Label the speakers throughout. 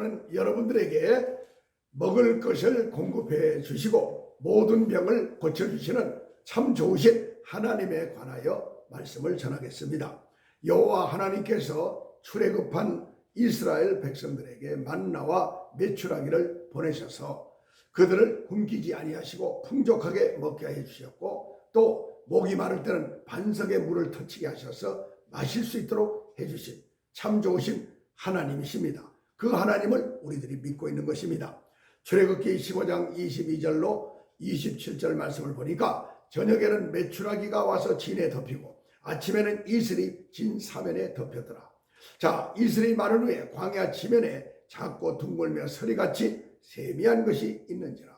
Speaker 1: 저는 여러분들에게 먹을 것을 공급해 주시고 모든 병을 고쳐주시는 참 좋으신 하나님에 관하여 말씀을 전하겠습니다. 여호와 하나님께서 출애굽한 이스라엘 백성들에게 만나와 메추라기를 보내셔서 그들을 굶기지 아니하시고 풍족하게 먹게 해 주셨고, 또 목이 마를 때는 반석의 물을 터치게 하셔서 마실 수 있도록 해주신 참 좋으신 하나님이십니다. 그 하나님을 우리들이 믿고 있는 것입니다. 출애굽기 15장 22절로 27절 말씀을 보니까 저녁에는 메추라기가 와서 진에 덮이고 아침에는 이슬이 진 사면에 덮였더라. 자, 이슬이 마른 후에 광야 지면에 작고 둥글며 서리같이 세미한 것이 있는지라.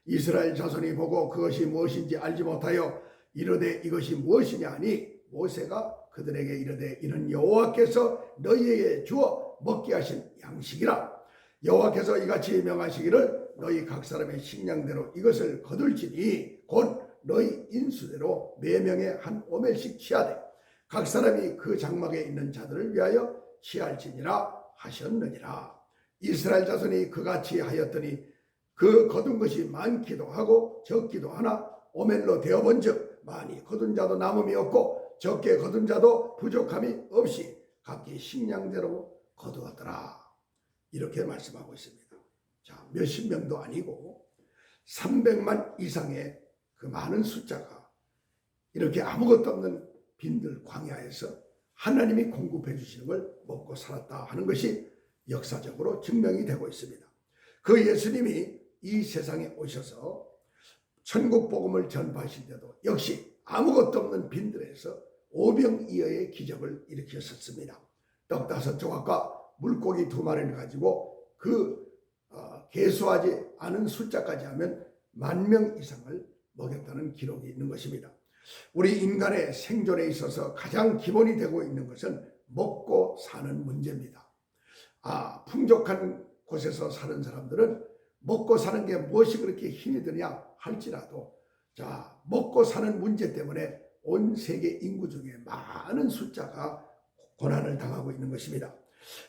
Speaker 1: 이스라엘 자손이 보고 그것이 무엇인지 알지 못하여 이르되 이것이 무엇이냐 하니 모세가 그들에게 이르되 이는 여호와께서 너희에게 주어 먹게 하신 양식이라. 여호와께서 이같이 명하시기를 너희 각 사람의 식량대로 이것을 거둘지니 곧 너희 인수대로 매명에 한 오멜씩 취하되 각 사람이 그 장막에 있는 자들을 위하여 취할지니라 하셨느니라. 이스라엘 자손이 그같이 하였더니 그 거둔 것이 많기도 하고 적기도 하나 오멜로 되어본즉 많이 거둔 자도 남음이 없고 적게 거둔 자도 부족함이 없이 각기 식량대로 거두었더라. 이렇게 말씀하고 있습니다. 자, 몇십 명도 아니고 300만 이상의 그 많은 숫자가 이렇게 아무것도 없는 빈들 광야에서 하나님이 공급해 주시는 걸 먹고 살았다 하는 것이 역사적으로 증명이 되고 있습니다. 그 예수님이 이 세상에 오셔서 천국 복음을 전파하실 때도 역시 아무것도 없는 빈들에서 오병이어의 기적을 일으켰었습니다. 떡 5조각과 물고기 2마리를 가지고 그 계수하지 않은 숫자까지 하면 10,000명 이상을 먹였다는 기록이 있는 것입니다. 우리 인간의 생존에 있어서 가장 기본이 되고 있는 것은 먹고 사는 문제입니다. 풍족한 곳에서 사는 사람들은 먹고 사는 게 무엇이 그렇게 힘이 드냐 할지라도, 자, 먹고 사는 문제 때문에 온 세계 인구 중에 많은 숫자가 고난을 당하고 있는 것입니다.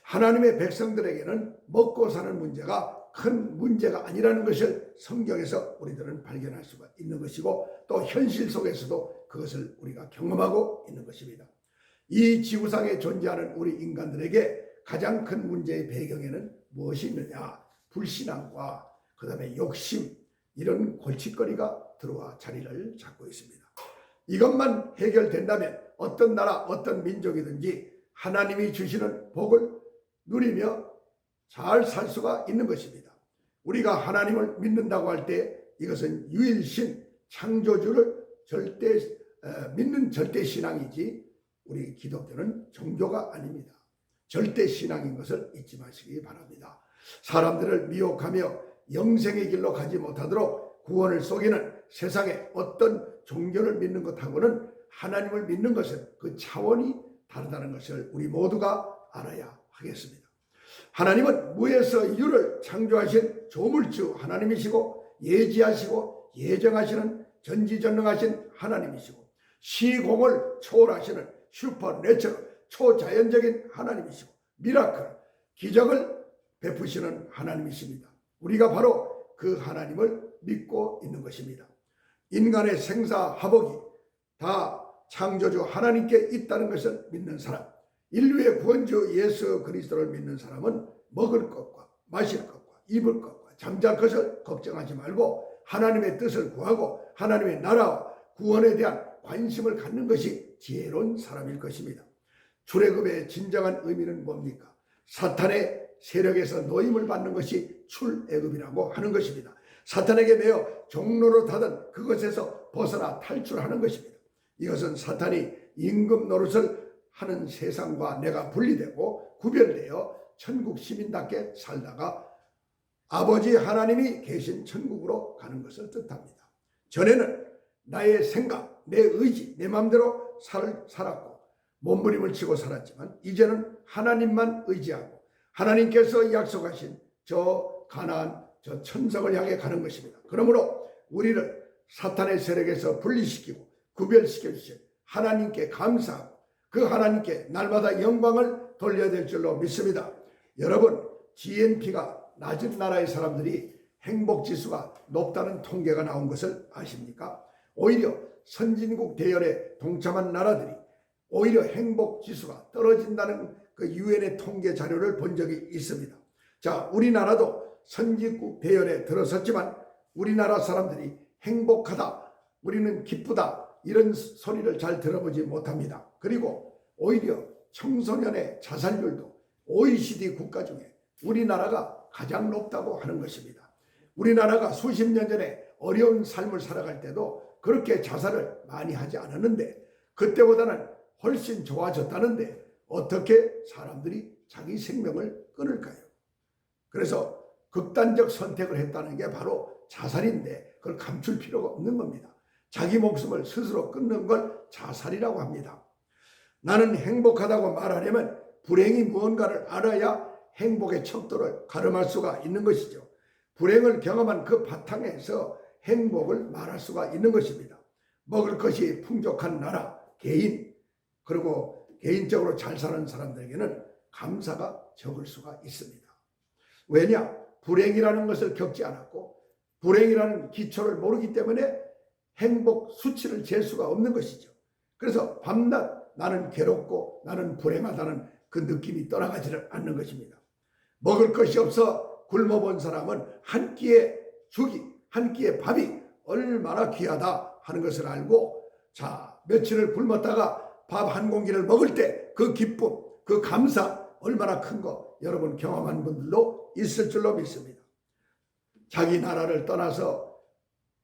Speaker 1: 하나님의 백성들에게는 먹고 사는 문제가 큰 문제가 아니라는 것을 성경에서 우리들은 발견할 수가 있는 것이고, 또 현실 속에서도 그것을 우리가 경험하고 있는 것입니다. 이 지구상에 존재하는 우리 인간들에게 가장 큰 문제의 배경에는 무엇이 있느냐? 불신앙과 그 다음에 욕심, 이런 골칫거리가 들어와 자리를 잡고 있습니다. 이것만 해결된다면 어떤 나라, 어떤 민족이든지 하나님이 주시는 복을 누리며 잘 살 수가 있는 것입니다. 우리가 하나님을 믿는다고 할 때 이것은 유일신 창조주를 믿는 절대 신앙이지 우리 기독교는 종교가 아닙니다. 절대 신앙인 것을 잊지 마시기 바랍니다. 사람들을 미혹하며 영생의 길로 가지 못하도록 구원을 속이는 세상의 어떤 종교를 믿는 것하고는 하나님을 믿는 것은 그 차원이 다르다는 것을 우리 모두가 알아야 하겠습니다. 하나님은 무에서 유를 창조하신 조물주 하나님이시고 예지하시고 예정하시는 전지전능하신 하나님이시고 시공을 초월하시는 슈퍼내처럴 초자연적인 하나님이시고 미라클 기적을 베푸시는 하나님이십니다. 우리가 바로 그 하나님을 믿고 있는 것입니다. 인간의 생사화복이 다 창조주 하나님께 있다는 것을 믿는 사람, 인류의 구원주 예수 그리스도를 믿는 사람은 먹을 것과 마실 것과 입을 것과 잠잘 것을 걱정하지 말고 하나님의 뜻을 구하고 하나님의 나라와 구원에 대한 관심을 갖는 것이 지혜로운 사람일 것입니다. 출애굽의 진정한 의미는 뭡니까? 사탄의 세력에서 노임을 받는 것이 출애굽이라고 하는 것입니다. 사탄에게 매여 종로로 타던 그것에서 벗어나 탈출하는 것입니다. 이것은 사탄이 임금 노릇을 하는 세상과 내가 분리되고 구별되어 천국 시민답게 살다가 아버지 하나님이 계신 천국으로 가는 것을 뜻합니다. 전에는 나의 생각, 내 의지, 내 마음대로 살았고 몸부림을 치고 살았지만 이제는 하나님만 의지하고 하나님께서 약속하신 저 가나안, 저 천성을 향해 가는 것입니다. 그러므로 우리를 사탄의 세력에서 분리시키고 구별시켜 주신 하나님께 감사하고 그 하나님께 날마다 영광을 돌려야 될 줄로 믿습니다. 여러분, GNP가 낮은 나라의 사람들이 행복지수가 높다는 통계가 나온 것을 아십니까? 오히려 선진국 대열에 동참한 나라들이 오히려 행복지수가 떨어진다는 그 유엔의 통계 자료를 본 적이 있습니다. 자, 우리나라도 선진국 대열에 들어섰지만 우리나라 사람들이 행복하다, 우리는 기쁘다 이런 소리를 잘 들어보지 못합니다. 그리고 오히려 청소년의 자살률도 OECD 국가 중에 우리나라가 가장 높다고 하는 것입니다. 우리나라가 수십 년 전에 어려운 삶을 살아갈 때도 그렇게 자살을 많이 하지 않았는데 그때보다는 훨씬 좋아졌다는데 어떻게 사람들이 자기 생명을 끊을까요? 그래서 극단적 선택을 했다는 게 바로 자살인데 그걸 감출 필요가 없는 겁니다. 자기 목숨을 스스로 끊는 걸 자살이라고 합니다. 나는 행복하다고 말하려면 불행이 무언가를 알아야 행복의 척도를 가름할 수가 있는 것이죠. 불행을 경험한 그 바탕에서 행복을 말할 수가 있는 것입니다. 먹을 것이 풍족한 나라, 개인, 그리고 개인적으로 잘 사는 사람들에게는 감사가 적을 수가 있습니다. 왜냐? 불행이라는 것을 겪지 않았고 불행이라는 기초를 모르기 때문에 행복 수치를 잴 수가 없는 것이죠. 그래서 밤낮 나는 괴롭고 나는 불행하다는 그 느낌이 떠나가지를 않는 것입니다. 먹을 것이 없어 굶어본 사람은 한 끼의 죽이, 한 끼의 밥이 얼마나 귀하다 하는 것을 알고 자, 며칠을 굶었다가 밥 한 공기를 먹을 때 그 기쁨, 그 감사 얼마나 큰 거 여러분 경험한 분들도 있을 줄로 믿습니다. 자기 나라를 떠나서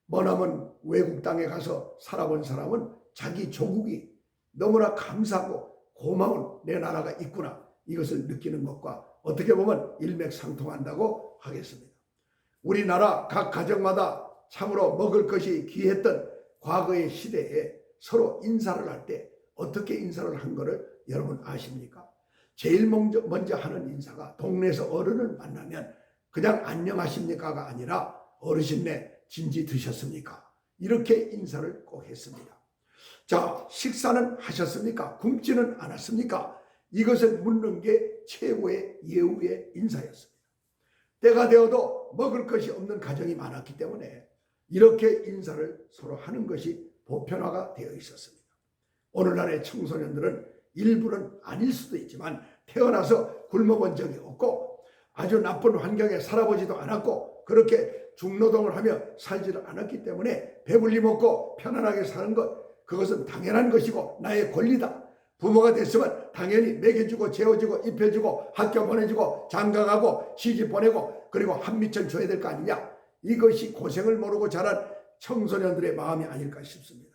Speaker 1: 머나먼 외국 땅에 가서 살아본 사람은 자기 조국이 너무나 감사하고 고마운 내 나라가 있구나 이것을 느끼는 것과 어떻게 보면 일맥상통한다고 하겠습니다. 우리나라 각 가정마다 참으로 먹을 것이 귀했던 과거의 시대에 서로 인사를 할 때 어떻게 인사를 한 거를 여러분 아십니까? 제일 먼저 하는 인사가 동네에서 어른을 만나면 그냥 안녕하십니까가 아니라 어르신네 진지 드셨습니까? 이렇게 인사를 꼭 했습니다. 자, 식사는 하셨습니까? 굶지는 않았습니까? 이것을 묻는 게 최고의 예우의 인사였습니다. 때가 되어도 먹을 것이 없는 가정이 많았기 때문에 이렇게 인사를 서로 하는 것이 보편화가 되어 있었습니다. 오늘날의 청소년들은 일부는 아닐 수도 있지만 태어나서 굶어본 적이 없고 아주 나쁜 환경에 살아보지도 않았고 그렇게 중노동을 하며 살지를 않았기 때문에 배불리 먹고 편안하게 사는 것 그것은 당연한 것이고 나의 권리다. 부모가 됐으면 당연히 먹여주고 재워주고 입혀주고 학교 보내주고 장가가고 시집 보내고 그리고 한미천 줘야 될 거 아니냐. 이것이 고생을 모르고 자란 청소년들의 마음이 아닐까 싶습니다.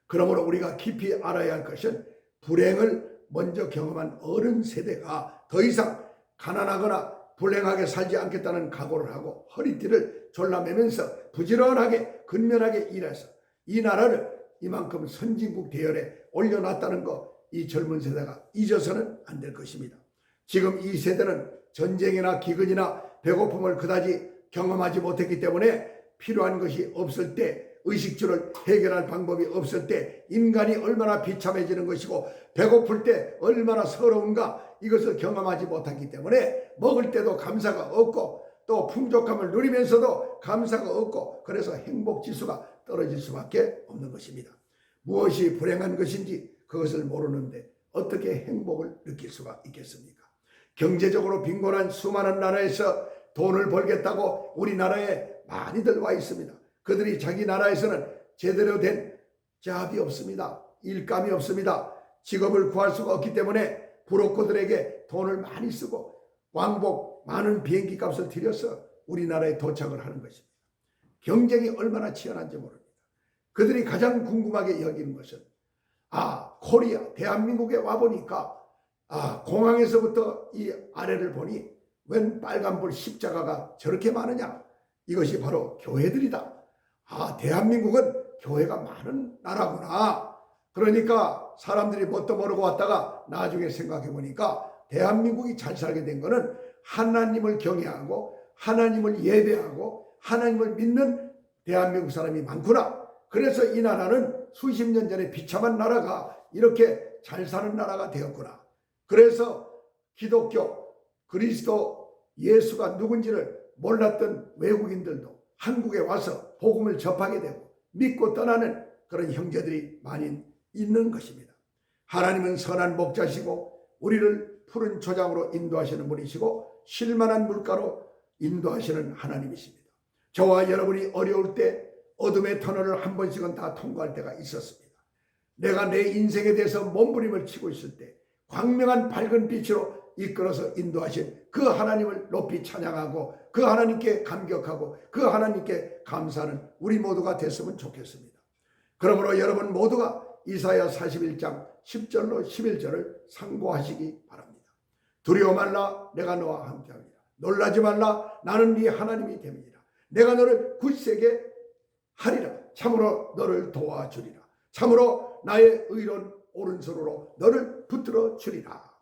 Speaker 1: 그러므로 우리가 깊이 알아야 할 것은 불행을 먼저 경험한 어른 세대가 더 이상 가난하거나 불행하게 살지 않겠다는 각오를 하고 허리띠를 졸라매면서 부지런하게 근면하게 일해서 이 나라를 이만큼 선진국 대열에 올려놨다는 거 이 젊은 세대가 잊어서는 안 될 것입니다. 지금 이 세대는 전쟁이나 기근이나 배고픔을 그다지 경험하지 못했기 때문에 필요한 것이 없을 때 의식주를 해결할 방법이 없을 때 인간이 얼마나 비참해지는 것이고 배고플 때 얼마나 서러운가 이것을 경험하지 못했기 때문에 먹을 때도 감사가 없고 또 풍족함을 누리면서도 감사가 없고 그래서 행복지수가 떨어질 수밖에 없는 것입니다. 무엇이 불행한 것인지 그것을 모르는데 어떻게 행복을 느낄 수가 있겠습니까? 경제적으로 빈곤한 수많은 나라에서 돈을 벌겠다고 우리나라에 많이들 와 있습니다. 그들이 자기 나라에서는 제대로 된 잡이 없습니다. 일감이 없습니다. 직업을 구할 수가 없기 때문에 브로커들에게 돈을 많이 쓰고 왕복 많은 비행기 값을 들여서 우리나라에 도착을 하는 것입니다. 경쟁이 얼마나 치열한지 모릅니다. 그들이 가장 궁금하게 여기는 것은 코리아 대한민국에 와보니까 공항에서부터 이 아래를 보니 웬 빨간불 십자가가 저렇게 많으냐. 이것이 바로 교회들이다. 대한민국은 교회가 많은 나라구나. 그러니까 사람들이 뭣도 모르고 왔다가 나중에 생각해 보니까 대한민국이 잘 살게 된 거는 하나님을 경외하고 하나님을 예배하고 하나님을 믿는 대한민국 사람이 많구나. 그래서 이 나라는 수십 년 전에 비참한 나라가 이렇게 잘 사는 나라가 되었구나. 그래서 기독교 그리스도 예수가 누군지를 몰랐던 외국인들도 한국에 와서 복음을 접하게 되고 믿고 떠나는 그런 형제들이 많이 있는 것입니다. 하나님은 선한 목자시고 우리를 푸른 초장으로 인도하시는 분이시고 쉴만한 물가로 인도하시는 하나님이십니다. 저와 여러분이 어려울 때 어둠의 터널을 한 번씩은 다 통과할 때가 있었습니다. 내가 내 인생에 대해서 몸부림을 치고 있을 때 광명한 밝은 빛으로 이끌어서 인도하신 그 하나님을 높이 찬양하고 그 하나님께 감격하고 그 하나님께 감사하는 우리 모두가 됐으면 좋겠습니다. 그러므로 여러분 모두가 이사야 41장 10절로 11절을 상고하시기 바랍니다. 두려워 말라, 내가 너와 함께하리라. 놀라지 말라, 나는 네 하나님이 됨이니라. 내가 너를 굳세게 하리라. 참으로 너를 도와주리라. 참으로 나의 의로운 오른손으로 너를 붙들어 주리라.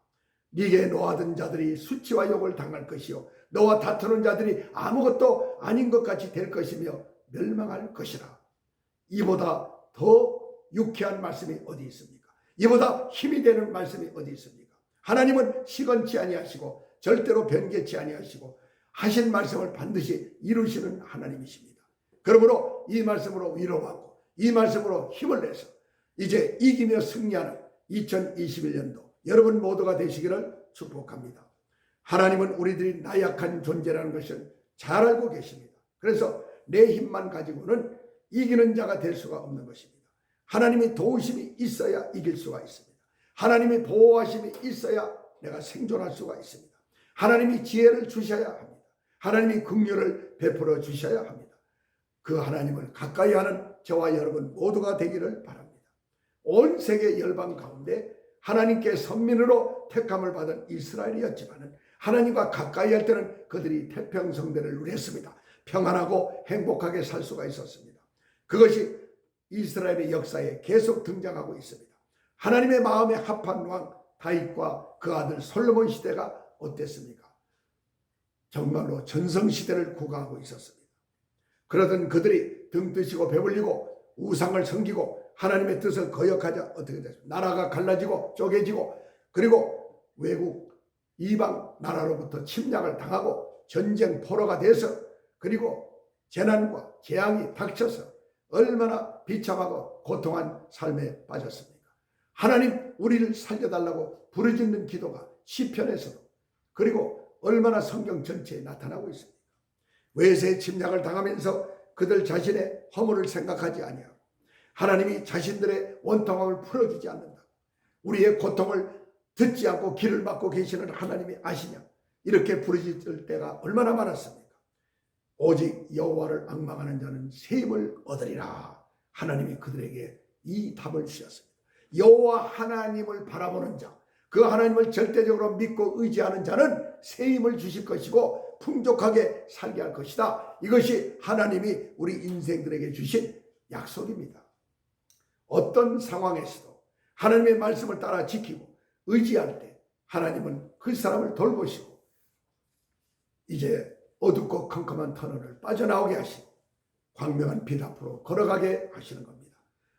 Speaker 1: 네게 노하던 자들이 수치와 욕을 당할 것이요 너와 다투는 자들이 아무것도 아닌 것 같이 될 것이며 멸망할 것이라. 이보다 더 유쾌한 말씀이 어디 있습니까? 이보다 힘이 되는 말씀이 어디 있습니까? 하나님은 시건치 아니하시고 절대로 변개치 아니하시고 하신 말씀을 반드시 이루시는 하나님이십니다. 그러므로 이 말씀으로 위로하고 이 말씀으로 힘을 내서 이제 이기며 승리하는 2021년도 여러분 모두가 되시기를 축복합니다. 하나님은 우리들이 나약한 존재라는 것을 잘 알고 계십니다. 그래서 내 힘만 가지고는 이기는 자가 될 수가 없는 것입니다. 하나님이 도우심이 있어야 이길 수가 있습니다. 하나님이 보호하심이 있어야 내가 생존할 수가 있습니다. 하나님이 지혜를 주셔야 합니다. 하나님이 긍휼을 베풀어 주셔야 합니다. 그 하나님을 가까이 하는 저와 여러분 모두가 되기를 바랍니다. 온 세계 열방 가운데 하나님께 선민으로 택함을 받은 이스라엘이었지만 하나님과 가까이 할 때는 그들이 태평성대를 누렸습니다. 평안하고 행복하게 살 수가 있었습니다. 그것이 이스라엘의 역사에 계속 등장하고 있습니다. 하나님의 마음에 합한 왕 다윗과 그 아들 솔로몬 시대가 어땠습니까? 정말로 전성시대를 구가하고 있었습니다. 그러던 그들이 등 뜨시고 배불리고 우상을 섬기고 하나님의 뜻을 거역하자 어떻게 됐습니까? 나라가 갈라지고 쪼개지고 그리고 외국 이방 나라로부터 침략을 당하고 전쟁 포로가 돼서 그리고 재난과 재앙이 닥쳐서 얼마나 비참하고 고통한 삶에 빠졌습니까? 하나님 우리를 살려달라고 부르짖는 기도가 시편에서도 그리고 얼마나 성경 전체에 나타나고 있습니다. 외세의 침략을 당하면서 그들 자신의 허물을 생각하지 아니하고 하나님이 자신들의 원통함을 풀어주지 않는다. 우리의 고통을 듣지 않고 길을 막고 계시는 하나님이 아시냐? 이렇게 부르짖을 때가 얼마나 많았습니까? 오직 여호와를 앙망하는 자는 새 힘을 얻으리라. 하나님이 그들에게 이 답을 주셨습니다. 여호와 하나님을 바라보는 자, 그 하나님을 절대적으로 믿고 의지하는 자는 새 힘을 주실 것이고 풍족하게 살게 할 것이다. 이것이 하나님이 우리 인생들에게 주신 약속입니다. 어떤 상황에서도 하나님의 말씀을 따라 지키고 의지할 때 하나님은 그 사람을 돌보시고 이제 어둡고 컴컴한 터널을 빠져나오게 하시고 광명한 빛 앞으로 걸어가게 하시는 겁니다.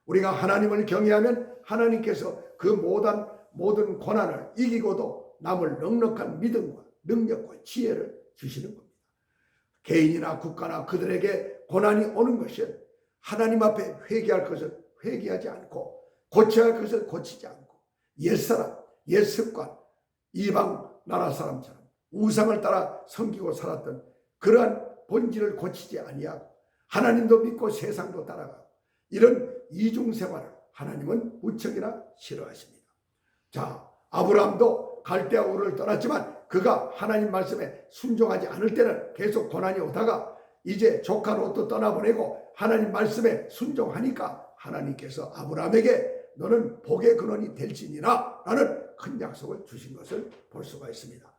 Speaker 1: 우리가 하나님을 경외하면 하나님께서 그 모든 고난을 이기고도 남을 넉넉한 믿음과 능력과 지혜를 주시는 겁니다. 개인이나 국가나 그들에게 고난이 오는 것은 하나님 앞에 회개할 것을 회개하지 않고 고쳐야 할 것을 고치지 않고 옛사람, 옛습관, 이방 나라 사람처럼 우상을 따라 섬기고 살았던 그러한 본질을 고치지 아니하고 하나님도 믿고 세상도 따라가고 이런 이중생활을 하나님은 무척이나 싫어하십니다. 자, 아브라함도 갈대아 우르를 떠났지만 그가 하나님 말씀에 순종하지 않을 때는 계속 고난이 오다가 이제 조카 롯도 떠나보내고 하나님 말씀에 순종하니까 하나님께서 아브라함에게 너는 복의 근원이 될지니라 라는 큰 약속을 주신 것을 볼 수가 있습니다.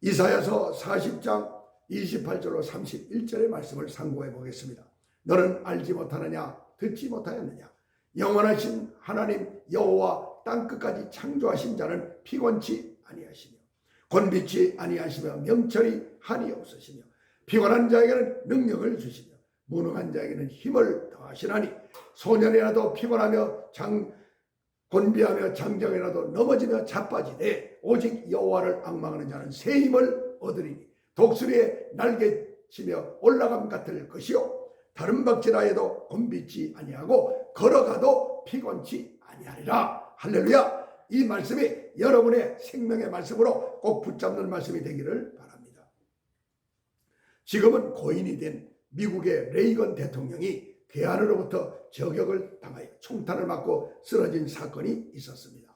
Speaker 1: 이사야서 40장 28절로 31절의 말씀을 상고해 보겠습니다. 너는 알지 못하느냐 듣지 못하였느냐 영원하신 하나님 여호와 땅끝까지 창조하신 자는 피곤치 아니하시며 곤비치 아니하시며 명철이 한이 없으시며 피곤한 자에게는 능력을 주시며 무능한 자에게는 힘을 더하시나니 소년이라도 피곤하며 곤비하며 장정이라도 넘어지며 자빠지되 오직 여호와를 앙망하는 자는 새 힘을 얻으리니 독수리의 날개치며 올라감 같을 것이요 다른 박질하여도 곤비지 아니하고 걸어가도 피곤치 아니하리라. 할렐루야. 이 말씀이 여러분의 생명의 말씀으로 꼭 붙잡는 말씀이 되기를 바랍니다. 지금은 고인이 된 미국의 레이건 대통령이 괴한으로부터 저격을 당하여 총탄을 맞고 쓰러진 사건이 있었습니다.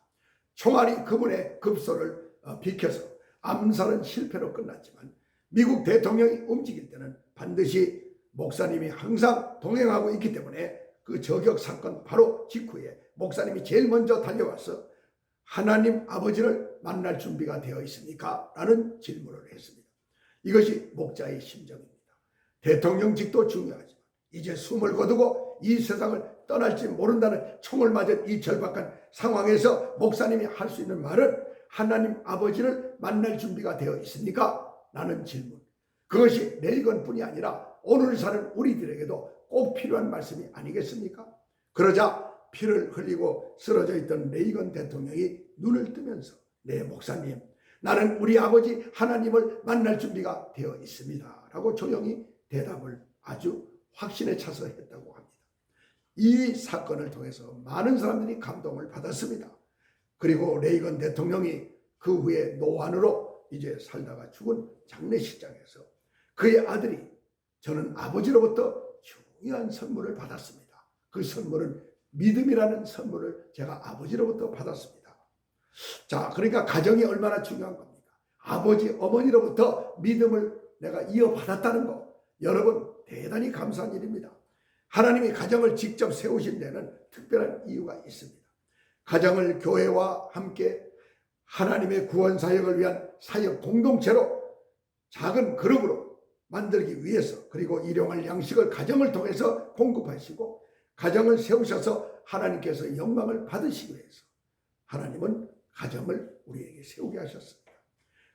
Speaker 1: 총알이 그분의 급소를 비켜서 암살은 실패로 끝났지만 미국 대통령이 움직일 때는 반드시 목사님이 항상 동행하고 있기 때문에 그 저격 사건 바로 직후에 목사님이 제일 먼저 달려와서 하나님 아버지를 만날 준비가 되어 있습니까? 라는 질문을 했습니다. 이것이 목자의 심정입니다. 대통령직도 중요하지만 이제 숨을 거두고 이 세상을 떠날지 모른다는 총을 맞은 이 절박한 상황에서 목사님이 할 수 있는 말은 하나님 아버지를 만날 준비가 되어 있습니까? 라는 질문. 그것이 레이건뿐이 아니라 오늘 사는 우리들에게도 꼭 필요한 말씀이 아니겠습니까? 그러자 피를 흘리고 쓰러져 있던 레이건 대통령이 눈을 뜨면서 네 목사님, 나는 우리 아버지 하나님을 만날 준비가 되어 있습니다 라고 조용히 대답을 아주 확신에 차서 했다고 합니다. 이 사건을 통해서 많은 사람들이 감동을 받았습니다. 그리고 레이건 대통령이 그 후에 노안으로 이제 살다가 죽은 장례식장에서 그의 아들이 저는 아버지로부터 중요한 선물을 받았습니다. 그 선물은 믿음이라는 선물을 제가 아버지로부터 받았습니다. 자, 그러니까 가정이 얼마나 중요한 겁니까? 아버지, 어머니로부터 믿음을 내가 이어받았다는 거. 여러분, 대단히 감사한 일입니다. 하나님이 가정을 직접 세우신 데는 특별한 이유가 있습니다. 가정을 교회와 함께 하나님의 구원 사역을 위한 사역 공동체로 작은 그룹으로 만들기 위해서, 그리고 일용할 양식을 가정을 통해서 공급하시고 가정을 세우셔서 하나님께서 영광을 받으시기 위해서 하나님은 가정을 우리에게 세우게 하셨습니다.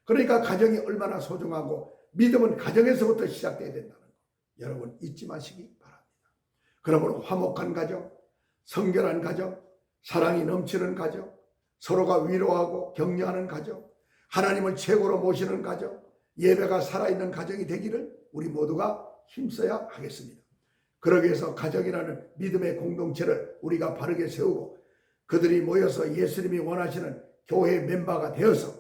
Speaker 1: 그러니까 가정이 얼마나 소중하고 믿음은 가정에서부터 시작돼야 된다는 거 여러분 잊지 마시기 바랍니다. 그러므로 화목한 가정, 성결한 가정, 사랑이 넘치는 가정, 서로가 위로하고 격려하는 가정, 하나님을 최고로 모시는 가정, 예배가 살아있는 가정이 되기를 우리 모두가 힘써야 하겠습니다. 그러기 위해서 가정이라는 믿음의 공동체를 우리가 바르게 세우고 그들이 모여서 예수님이 원하시는 교회 멤버가 되어서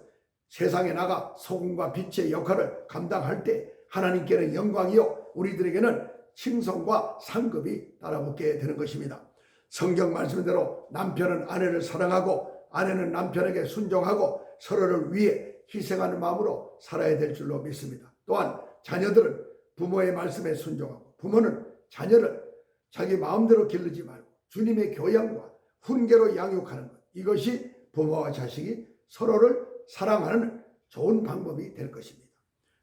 Speaker 1: 세상에 나가 소금과 빛의 역할을 감당할 때 하나님께는 영광이요 우리들에게는 칭송과 상급이 따라붙게 되는 것입니다. 성경 말씀대로 남편은 아내를 사랑하고 아내는 남편에게 순종하고 서로를 위해 희생하는 마음으로 살아야 될 줄로 믿습니다. 또한 자녀들은 부모의 말씀에 순종하고 부모는 자녀를 자기 마음대로 기르지 말고 주님의 교양과 훈계로 양육하는 것, 이것이 부모와 자식이 서로를 사랑하는 좋은 방법이 될 것입니다.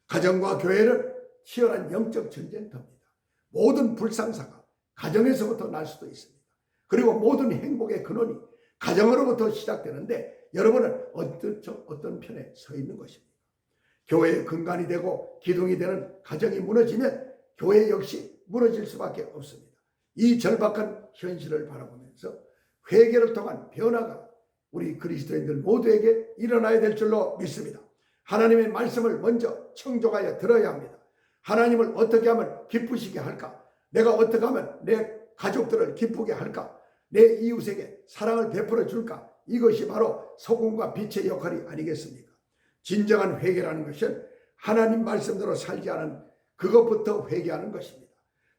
Speaker 1: 가정과 교회는 치열한 영적 전쟁터입니다. 모든 불상사가 가정에서부터 날 수도 있습니다. 그리고 모든 행복의 근원이 가정으로부터 시작되는데 여러분은 어떤 편에 서 있는 것입니까? 교회의 근간이 되고 기둥이 되는 가정이 무너지면 교회 역시 무너질 수밖에 없습니다. 이 절박한 현실을 바라보면서 회개를 통한 변화가 우리 그리스도인들 모두에게 일어나야 될 줄로 믿습니다. 하나님의 말씀을 먼저 청종하여 들어야 합니다. 하나님을 어떻게 하면 기쁘시게 할까? 내가 어떻게 하면 내 가족들을 기쁘게 할까? 내 이웃에게 사랑을 베풀어 줄까? 이것이 바로 소금과 빛의 역할이 아니겠습니까? 진정한 회개라는 것은 하나님 말씀대로 살지 않은 그것부터 회개하는 것입니다.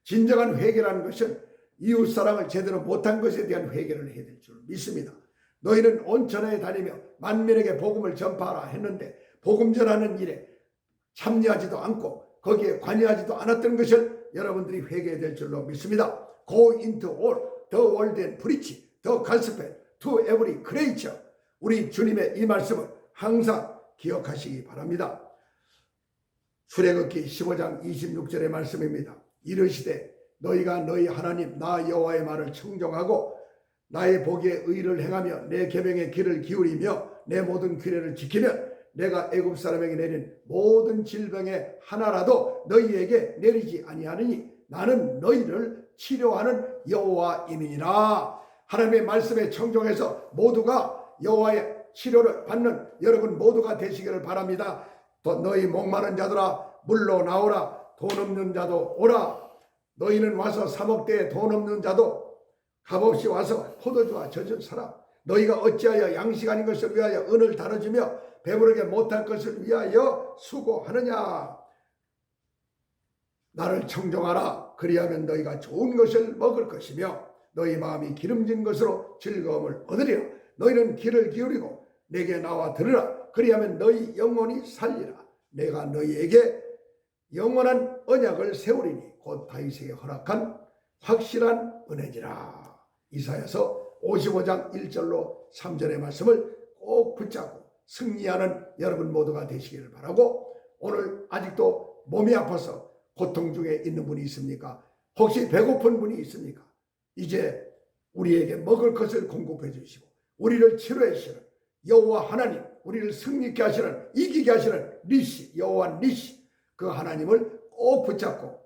Speaker 1: 진정한 회개라는 것은 이웃사랑을 제대로 못한 것에 대한 회개를 해야 될 줄 믿습니다. 너희는 온 천하에 다니며 만민에게 복음을 전파하라 했는데 복음 전하는 일에 참여하지도 않고 거기에 관여하지도 않았던 것을 여러분들이 회개해야 될 줄로 믿습니다. Go into all the world and preach the gospel to every creature. 우리 주님의 이 말씀을 항상 기억하시기 바랍니다. 출애굽기 15장 26절의 말씀입니다. 이르시되 너희가 너희 하나님 나 여호와의 말을 청종하고 나의 보기에 의를 행하며 내 계명의 길을 기울이며 내 모든 규례를 지키면 내가 애굽 사람에게 내린 모든 질병의 하나라도 너희에게 내리지 아니하느니 나는 너희를 치료하는 여호와임이니라. 하나님의 말씀에 청종해서 모두가 여호와의 치료를 받는 여러분 모두가 되시기를 바랍니다. 또 너희 목마른 자들아 물로 나오라. 돈 없는 자도 오라. 너희는 와서 사 먹되 돈 없는 자도 값없이 와서 포도주와 젖을 사라. 너희가 어찌하여 양식 아닌 것을 위하여 은을 다뤄주며 배부르게 못할 것을 위하여 수고하느냐. 나를 청종하라. 그리하면 너희가 좋은 것을 먹을 것이며 너희 마음이 기름진 것으로 즐거움을 얻으리라. 너희는 귀를 기울이고 내게 나와 들으라. 그리하면 너희 영혼이 살리라. 내가 너희에게 영원한 언약을 세우리니 곧 다윗에게 허락한 확실한 은혜니라. 이사야서 55장 1절로 3절의 말씀을 꼭 붙잡고 승리하는 여러분 모두가 되시기를 바라고, 오늘 아직도 몸이 아파서 고통 중에 있는 분이 있습니까? 혹시 배고픈 분이 있습니까? 이제 우리에게 먹을 것을 공급해 주시고 우리를 치료해 주시는 여호와 하나님, 우리를 승리케 하시는, 이기게 하시는 니시, 여호와 니시, 그 하나님을 꼭 붙잡고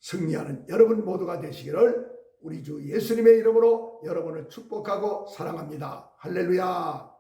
Speaker 1: 승리하는 여러분 모두가 되시기를 우리 주 예수님의 이름으로 여러분을 축복하고 사랑합니다. 할렐루야.